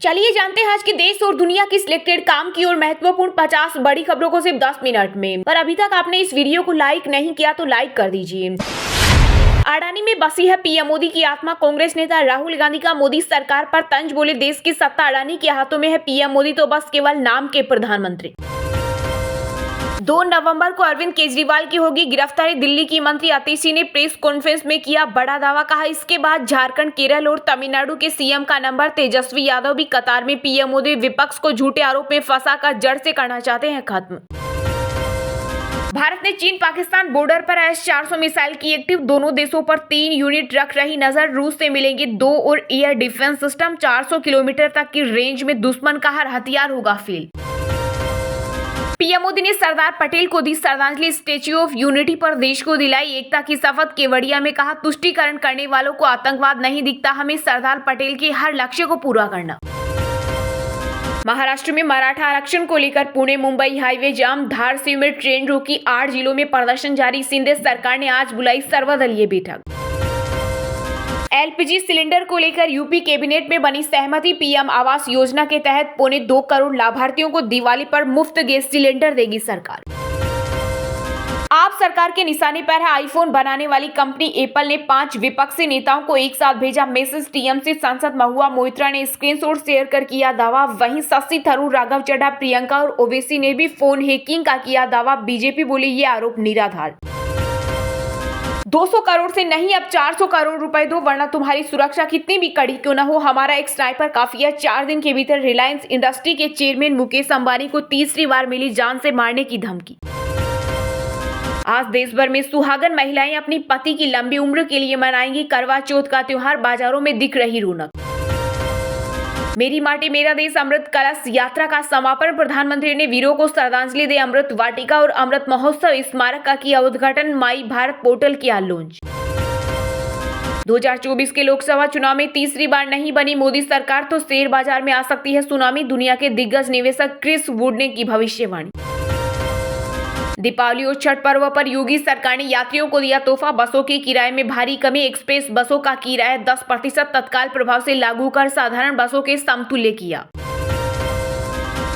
चलिए जानते हैं आज के देश और दुनिया की सिलेक्टेड काम की और महत्वपूर्ण 50 बड़ी खबरों को सिर्फ 10 मिनट में। पर अभी तक आपने इस वीडियो को लाइक नहीं किया तो लाइक कर दीजिए। अडानी में बसी है पीएम मोदी की आत्मा। कांग्रेस नेता राहुल गांधी का मोदी सरकार पर तंज, बोले देश की सत्ता अडानी के हाथों में है, पीएम मोदी तो बस केवल नाम के प्रधानमंत्री। 2 नवंबर को अरविंद केजरीवाल की होगी गिरफ्तारी। दिल्ली की मंत्री अतिशी ने प्रेस कॉन्फ्रेंस में किया बड़ा दावा, कहा इसके बाद झारखंड, केरल और तमिलनाडु के सीएम का नंबर। तेजस्वी यादव भी कतार में। पीएम मोदी विपक्ष को झूठे आरोप में फंसाकर जड़ से करना चाहते हैं खत्म। भारत ने चीन पाकिस्तान बॉर्डर पर S-400 मिसाइल की एक्टिव। दोनों देशों पर 3 यूनिट रख रही नजर। रूस से मिलेंगे 2 और एयर डिफेंस सिस्टम। 400 किलोमीटर तक की रेंज में दुश्मन का हर हथियार होगा फेल। पीएम मोदी ने सरदार पटेल को दी श्रद्धांजलि। स्टैच्यू ऑफ यूनिटी पर देश को दिलाई एकता की शपथ। केवड़िया में कहा तुष्टीकरण करने वालों को आतंकवाद नहीं दिखता, हमें सरदार पटेल के हर लक्ष्य को पूरा करना। महाराष्ट्र में मराठा आरक्षण को लेकर पुणे मुंबई हाईवे जाम। धारसीव में ट्रेन रोकी। 8 जिलों में प्रदर्शन जारी। शिंदे सरकार ने आज बुलाई सर्वदलीय बैठक। एलपीजी सिलेंडर को लेकर यूपी कैबिनेट में बनी सहमति। पीएम आवास योजना के तहत 2.25 करोड़ लाभार्थियों को दिवाली पर मुफ्त गैस सिलेंडर देगी सरकार। आप सरकार के निशाने पर है आईफोन बनाने वाली कंपनी एप्पल ने 5 विपक्षी नेताओं को एक साथ भेजा मैसेज। टीएमसी सांसद महुआ मोइत्रा ने स्क्रीनशॉट शेयर कर किया दावा। वहीं शशि थरूर, राघव चड्ढा, प्रियंका और ओवैसी ने भी फोन हैकिंग का किया दावा। बीजेपी बोली ये आरोप निराधार। 200 करोड़ से नहीं अब 400 करोड़ रुपए दो, वरना तुम्हारी सुरक्षा कितनी भी कड़ी क्यों न हो, हमारा एक स्नाइपर काफी है। 4 दिन के भीतर रिलायंस इंडस्ट्री के चेयरमैन मुकेश अंबानी को तीसरी बार मिली जान से मारने की धमकी। आज देश भर में सुहागन महिलाएं अपनी पति की लंबी उम्र के लिए मनाएंगी करवा चौथ का त्योहार। बाजारों में दिख रही रौनक। मेरी माटी मेरा देश अमृत कलश यात्रा का समापन। प्रधानमंत्री ने वीरों को श्रद्धांजलि दे। अमृत वाटिका और अमृत महोत्सव स्मारक का किया उद्घाटन। माई भारत पोर्टल किया लॉन्च। 2024 के लोकसभा चुनाव में तीसरी बार नहीं बनी मोदी सरकार तो शेयर बाजार में आ सकती है सुनामी। दुनिया के दिग्गज निवेशक क्रिस वुड ने की भविष्यवाणी। दीपावली और छठ पर्व पर योगी सरकार ने यात्रियों को दिया तोहफा। बसों के किराए में भारी कमी। एक्सप्रेस बसों का किराया 10% तत्काल प्रभाव से लागू कर साधारण बसों के समतुल्य किया।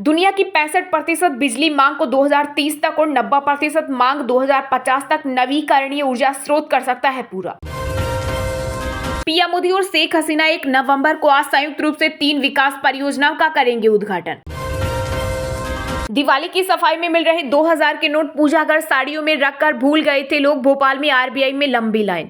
दुनिया की 65% बिजली मांग को 2030 तक और 90% मांग 2050 तक नवीकरणीय ऊर्जा स्रोत कर सकता है पूरा। पीएम मोदी और शेख हसीना 1 नवंबर को आज संयुक्त रूप से 3 विकास परियोजनाओं का करेंगे उद्घाटन। दिवाली की सफाई में मिल रहे 2000 के नोट पूजा घर साड़ियों में रखकर भूल गए थे लोग। भोपाल में आरबीआई में लंबी लाइन।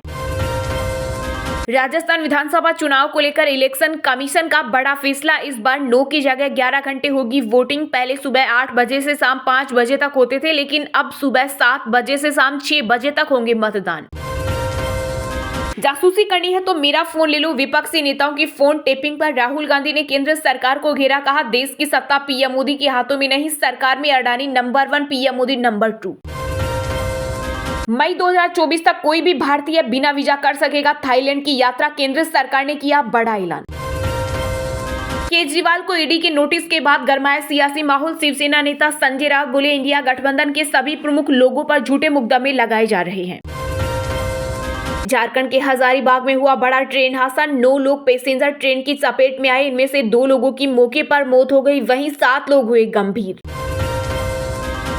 राजस्थान विधानसभा चुनाव को लेकर इलेक्शन कमीशन का बड़ा फैसला। इस बार 9 की जगह 11 घंटे होगी वोटिंग। पहले सुबह 8 बजे से शाम 5 बजे तक होते थे, लेकिन अब सुबह 7 बजे से शाम 6 बजे तक होंगे मतदान। जासूसी करनी है तो मेरा फोन ले लो। विपक्षी नेताओं की फोन टेपिंग पर राहुल गांधी ने केंद्र सरकार को घेरा। कहा देश की सत्ता पीएम मोदी के हाथों में नहीं, सरकार में Adani number 1, PM Modi number 2। मई 2024 तक कोई भी भारतीय बिना वीजा कर सकेगा थाईलैंड की यात्रा। केंद्र सरकार ने किया बड़ा ऐलान। केजरीवाल को ईडी के नोटिस के बाद गरमाया सियासी माहौल। शिवसेना नेता संजय राउत बोले इंडिया गठबंधन के सभी प्रमुख लोगों पर झूठे मुकदमे लगाए जा रहे हैं। झारखंड के हजारीबाग में हुआ बड़ा ट्रेन हादसा। 9 लोग पैसेंजर ट्रेन की चपेट में आए। इनमें से 2 लोगों की मौके पर मौत हो गई, वहीं 7 लोग हुए गंभीर।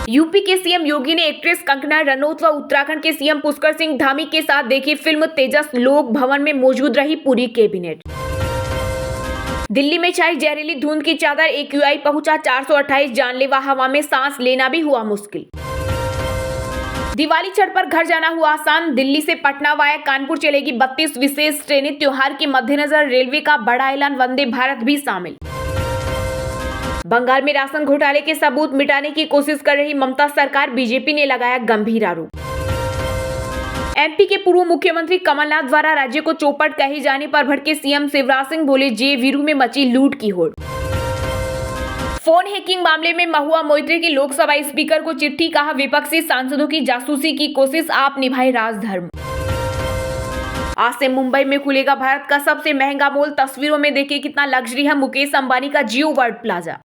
यूपी के सीएम योगी ने एक्ट्रेस कंगना रनौत व उत्तराखंड के सीएम पुष्कर सिंह धामी के साथ देखी फिल्म तेजस। लोक भवन में मौजूद रही पूरी कैबिनेट। दिल्ली में छाई जहरीली धुंध की चादर। AQI पहुंचा 428। जानलेवा हवा में सांस लेना भी हुआ मुश्किल। दिवाली छठ पर घर जाना हुआ आसान। दिल्ली से पटना वाया कानपुर चलेगी 32 विशेष ट्रेनें। त्योहार के मद्देनजर रेलवे का बड़ा ऐलान, वंदे भारत भी शामिल। बंगाल में राशन घोटाले के सबूत मिटाने की कोशिश कर रही ममता सरकार। बीजेपी ने लगाया गंभीर आरोप। एमपी के पूर्व मुख्यमंत्री कमलनाथ द्वारा राज्य को चौपट कहे जाने पर भड़के सीएम शिवराज सिंह, बोले जे-वीरू में मची लूट की होड़। फोन हैकिंग मामले में महुआ मोइत्रा की लोकसभा स्पीकर को चिट्ठी। कहा विपक्षी सांसदों की जासूसी की कोशिश, आप निभाए राजधर्म। आज से मुंबई में खुलेगा भारत का सबसे महंगा मॉल। तस्वीरों में देखिए कितना लग्जरी है मुकेश अंबानी का जियो वर्ल्ड प्लाजा।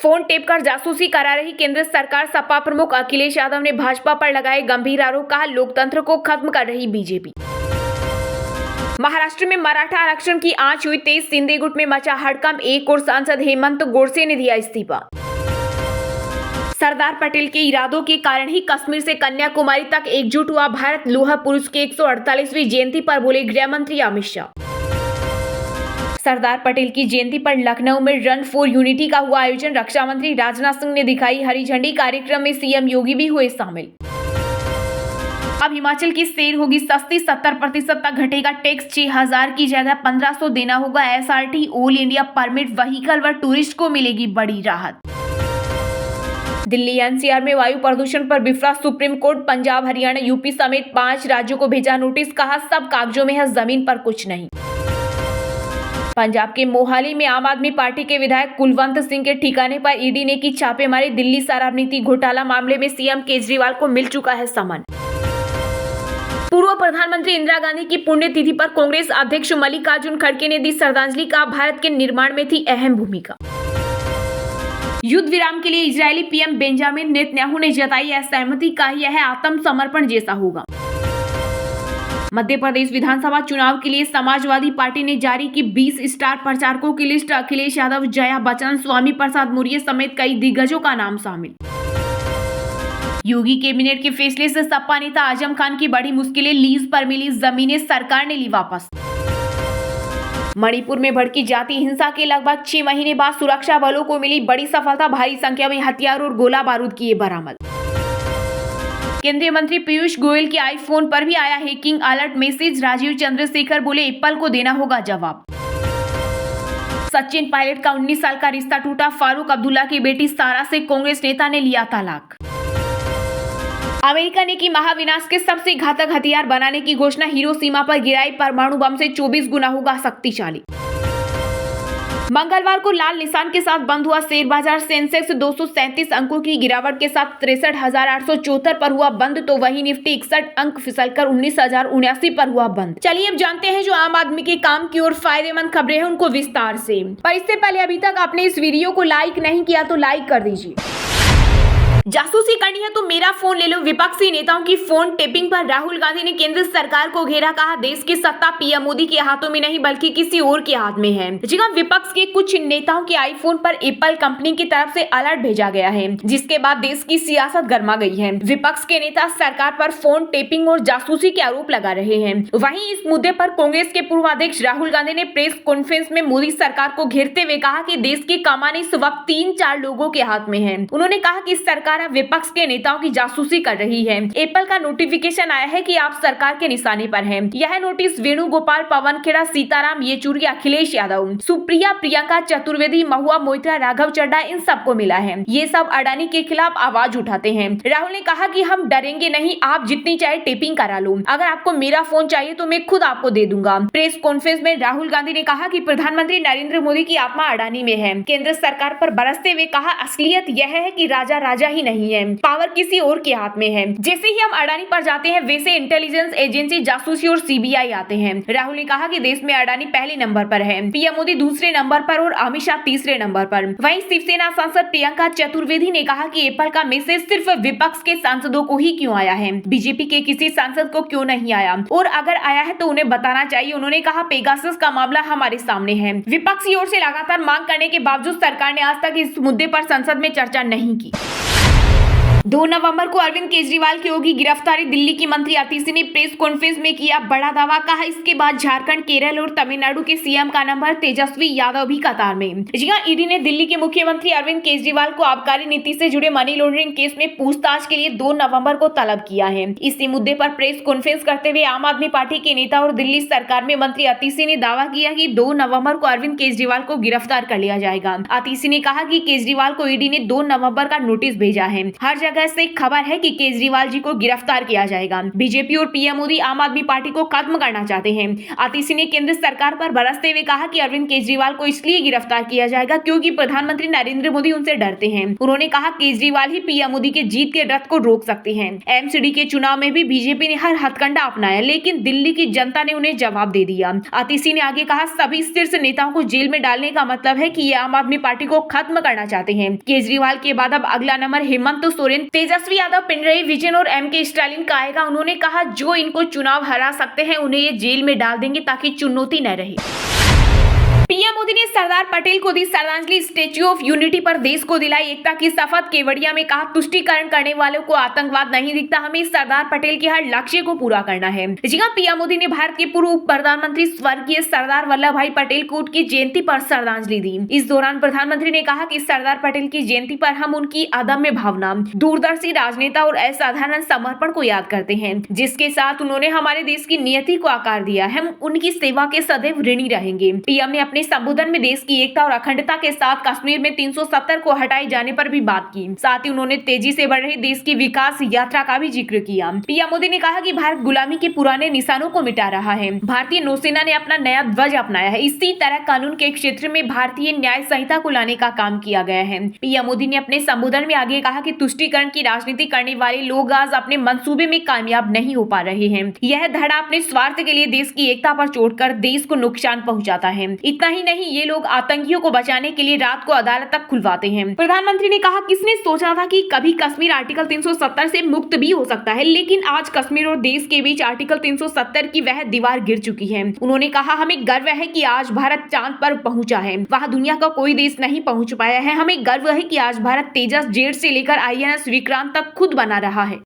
फोन टेप कर जासूसी करा रही केंद्र सरकार। सपा प्रमुख अखिलेश यादव ने भाजपा पर लगाए गंभीर आरोप। कहा लोकतंत्र को खत्म कर रही बीजेपी। महाराष्ट्र में मराठा आरक्षण की आंच हुई तेज, शिंदे गुट में मचा हड़कंप, एक और सांसद हेमंत गोडसे ने दिया इस्तीफा। सरदार पटेल के इरादों के कारण ही कश्मीर से कन्याकुमारी तक एकजुट हुआ भारत, लौह पुरुष की 148वीं जयंती पर बोले गृह मंत्री अमित शाह। सरदार पटेल की जयंती पर लखनऊ में रन फॉर यूनिटी का हुआ आयोजन, रक्षा मंत्री राजनाथ सिंह ने दिखाई हरी झंडी, कार्यक्रम में सीएम योगी भी हुए शामिल। अब हिमाचल की सेल होगी सस्ती, 70% तक घटेगा टैक्स, 6000 की जगह 1500 देना होगा SRT, all India permit vehicle व टूरिस्ट को मिलेगी बड़ी राहत। दिल्ली एनसीआर में वायु प्रदूषण पर विफरा Supreme Court, Punjab Haryana UP समेत 5 राज्यों को भेजा नोटिस, कहा सब कागजों में है, जमीन पर कुछ नहीं। पंजाब के मोहाली में आम आदमी पार्टी के विधायक कुलवंत सिंह के ठिकाने पर ईडी ने की छापेमारी, दिल्ली शराब नीति घोटाला मामले में सीएम केजरीवाल को मिल चुका है समन। पूर्व प्रधानमंत्री इंदिरा गांधी की पुण्यतिथि पर कांग्रेस अध्यक्ष मल्लिकार्जुन खड़गे ने दी श्रद्धांजलि, का भारत के निर्माण में थी अहम भूमिका। युद्ध विराम के लिए इजरायली पीएम बेंजामिन नेतन्याहू ने जताई असहमति, का यह आत्मसमर्पण जैसा होगा। मध्य प्रदेश विधानसभा चुनाव के लिए समाजवादी पार्टी ने जारी की 20 स्टार प्रचारकों की लिस्ट, अखिलेश यादव, जया बच्चन, स्वामी प्रसाद मौर्य समेत कई दिग्गजों का नाम शामिल। योगी कैबिनेट के फैसले से सपा नेता आजम खान की बड़ी मुश्किलें, लीज पर मिली जमीनें सरकार ने ली वापस। मणिपुर में भड़की जाति हिंसा के लगभग 6 महीने बाद सुरक्षा बलों को मिली बड़ी सफलता, भारी संख्या में हथियार और गोला बारूद किए बरामद। केंद्रीय मंत्री पीयूष गोयल के आईफोन पर भी आया hacking alert message, Rajeev Chandrasekhar बोले एप्पल को देना होगा जवाब। सचिन पायलट का 19 साल का रिश्ता टूटा, फारूक अब्दुल्ला की बेटी सारा से कांग्रेस नेता ने लिया तलाक। अमेरिका ने की महाविनाश के सबसे घातक हथियार बनाने की घोषणा, हिरोशिमा पर गिराई परमाणु बम से 24 गुना होगा शक्तिशाली। मंगलवार को लाल निशान के साथ बंद हुआ शेयर बाजार, सेंसेक्स 237 अंकों की गिरावट के साथ 63,874 पर हुआ बंद, तो वहीं निफ्टी 61 अंक फिसलकर 19,079 पर हुआ बंद। चलिए अब जानते हैं जो आम आदमी के काम की और फायदेमंद खबरें हैं उनको विस्तार से। पर इससे पहले अभी तक आपने इस वीडियो को लाइक नहीं किया तो लाइक कर दीजिए। जासूसी करनी है तो मेरा फोन ले लो, विपक्षी नेताओं की फोन टेपिंग पर राहुल गांधी ने केंद्र सरकार को घेरा, कहा देश की सत्ता पीएम मोदी के हाथों में नहीं बल्कि किसी और के हाथ में है। जी हां, विपक्ष के कुछ नेताओं के आईफोन पर एप्पल कंपनी की तरफ से अलर्ट भेजा गया है, जिसके बाद देश की सियासत गर्मा गई है। विपक्ष के नेता सरकार पर फोन टेपिंग और जासूसी के आरोप लगा रहे हैं। वहीं इस मुद्दे पर कांग्रेस के पूर्व अध्यक्ष राहुल गांधी ने प्रेस कॉन्फ्रेंस में मोदी सरकार को घेरते हुए कहा कि देश की कमानी इस वक्त 3-4 लोगों के हाथ में है। उन्होंने कहा कि सरकार विपक्ष के नेताओं की जासूसी कर रही है। एप्पल का नोटिफिकेशन आया है कि आप सरकार के निशाने पर हैं। यह नोटिस वेणुगोपाल, पवन खेड़ा, सीताराम येचुरी, अखिलेश यादव, सुप्रिया, प्रियंका चतुर्वेदी, महुआ मोइत्रा, राघव चड्ढा, इन सबको मिला है। ये सब अडानी के खिलाफ आवाज उठाते हैं। राहुल ने कहा कि हम डरेंगे नहीं, आप जितनी चाहे टेपिंग करा लो, अगर आपको मेरा फोन चाहिए तो मैं खुद आपको दे दूंगा। प्रेस कॉन्फ्रेंस में राहुल गांधी ने कहा कि प्रधानमंत्री नरेंद्र मोदी की आत्मा अडानी में है। केंद्र सरकार पर बरसते हुए कहा असलियत यह है कि राजा राजा ही नहीं है, पावर किसी और के हाथ में है। जैसे ही हम अडानी पर जाते हैं वैसे इंटेलिजेंस एजेंसी, जासूसी और सीबीआई आते हैं। राहुल ने कहा कि देश में अडानी पहले नंबर पर है, पीएम मोदी दूसरे नंबर पर और अमित शाह तीसरे नंबर पर। वहीं शिवसेना सांसद प्रियंका चतुर्वेदी ने कहा कि एप्पल का मैसेज सिर्फ विपक्ष के सांसदों को ही क्यों आया है, बीजेपी के किसी सांसद को क्यों नहीं आया, और अगर आया है तो उन्हें बताना चाहिए। उन्होंने कहा पेगासस का मामला हमारे सामने है। विपक्ष की ओर से लगातार मांग करने के बावजूद सरकार ने आज तक इस मुद्दे पर संसद में चर्चा नहीं की। 2 नवंबर को अरविंद केजरीवाल की होगी गिरफ्तारी, दिल्ली की मंत्री आतिशी ने प्रेस कॉन्फ्रेंस में किया बड़ा दावा, कहा इसके बाद झारखंड, केरल और तमिलनाडु के सीएम का नंबर तेजस्वी यादव भी कतार में। जी हां, ईडी ने दिल्ली के मुख्यमंत्री अरविंद केजरीवाल को आबकारी नीति से जुड़े मनी लॉन्ड्रिंग केस में पूछताछ के लिए 2 नवंबर को तलब किया है। इसी मुद्दे पर प्रेस कॉन्फ्रेंस करते हुए आम आदमी पार्टी के नेता और दिल्ली सरकार में मंत्री आतिशी ने दावा किया कि 2 नवंबर को अरविंद केजरीवाल को गिरफ्तार कर लिया जाएगा। आतिशी ने कहा कि केजरीवाल को ईडी ने 2 नवंबर का नोटिस भेजा है। हर जगह से खबर है कि केजरीवाल जी को गिरफ्तार किया जाएगा। बीजेपी और पीएम मोदी आम आदमी पार्टी को खत्म करना चाहते हैं। आतिशी ने केंद्र सरकार पर बरसते हुए कहा कि अरविंद केजरीवाल को इसलिए गिरफ्तार किया जाएगा क्योंकि प्रधानमंत्री नरेंद्र मोदी उनसे डरते हैं। उन्होंने कहा केजरीवाल ही पीएम मोदी के जीत के रथ को रोक सकते हैं। एमसीडी के चुनाव में भी बीजेपी ने हर हथकंडा अपनाया, लेकिन दिल्ली की जनता ने उन्हें जवाब दे दिया। आतिशी ने आगे कहा सभी शीर्ष नेताओं को जेल में डालने का मतलब है कि ये आम आदमी पार्टी को खत्म करना चाहते हैं। केजरीवाल के बाद अब अगला नंबर हेमंत सोरेन तेजस्वी यादव, पिनरई विजयन और M.K. स्टालिन का आएगा। उन्होंने कहा जो इनको चुनाव हरा सकते हैं उन्हें ये जेल में डाल देंगे ताकि चुनौती न रहे। पीएम मोदी ने सरदार पटेल को दी श्रद्धांजलि। स्टैच्यू ऑफ यूनिटी पर देश को दिलाई एकता की शपथ। केवड़िया में कहा तुष्टीकरण करने वालों को आतंकवाद नहीं दिखता, हमें सरदार पटेल के हर लक्ष्य को पूरा करना है। जी हां, पीएम मोदी ने भारत के पूर्व प्रधानमंत्री स्वर्गीय सरदार वल्लभ भाई पटेल को उनकी जयंती पर श्रद्धांजलि दी। इस दौरान प्रधानमंत्री ने कहा कि सरदार पटेल की जयंती पर हम उनकी अदम्य भावना, दूरदर्शी राजनेता और असाधारण समर्पण को याद करते हैं, जिसके साथ उन्होंने हमारे देश की नियति को आकार दिया। हम उनकी सेवा के सदैव ऋणी रहेंगे। पीएम ने अपने संबोधन में देश की एकता और अखंडता के साथ कश्मीर में 370 को हटाए जाने पर भी बात की। साथ ही उन्होंने तेजी से बढ़ रही देश की विकास यात्रा का भी जिक्र किया। पीएम मोदी ने कहा कि भारत गुलामी के पुराने निशानों को मिटा रहा है। भारतीय नौसेना ने अपना नया ध्वज अपनाया है। इसी तरह कानून के क्षेत्र में भारतीय न्याय संहिता को लाने का काम किया गया है। पीएम मोदी ने अपने संबोधन में आगे कहा कि तुष्टीकरण की राजनीति करने वाले लोग आज अपने मंसूबे में कामयाब नहीं हो पा रहे हैं। यह धड़ा अपने स्वार्थ के लिए देश की एकता पर चोटकर देश को नुकसान पहुंचाता है। इतना ही नहीं, ये लोग आतंकियों को बचाने के लिए रात को अदालत तक खुलवाते हैं। प्रधानमंत्री ने कहा किसने सोचा था कि कभी कश्मीर आर्टिकल 370 से मुक्त भी हो सकता है, लेकिन आज कश्मीर और देश के बीच आर्टिकल 370 की वह दीवार गिर चुकी है। उन्होंने कहा हमें गर्व है कि आज भारत चांद पर पहुंचा है, वहां दुनिया का कोई देश नहीं पहुंच पाया है। हमें गर्व है कि आज भारत तेजस जेट से लेकर INS विक्रांत तक खुद बना रहा है।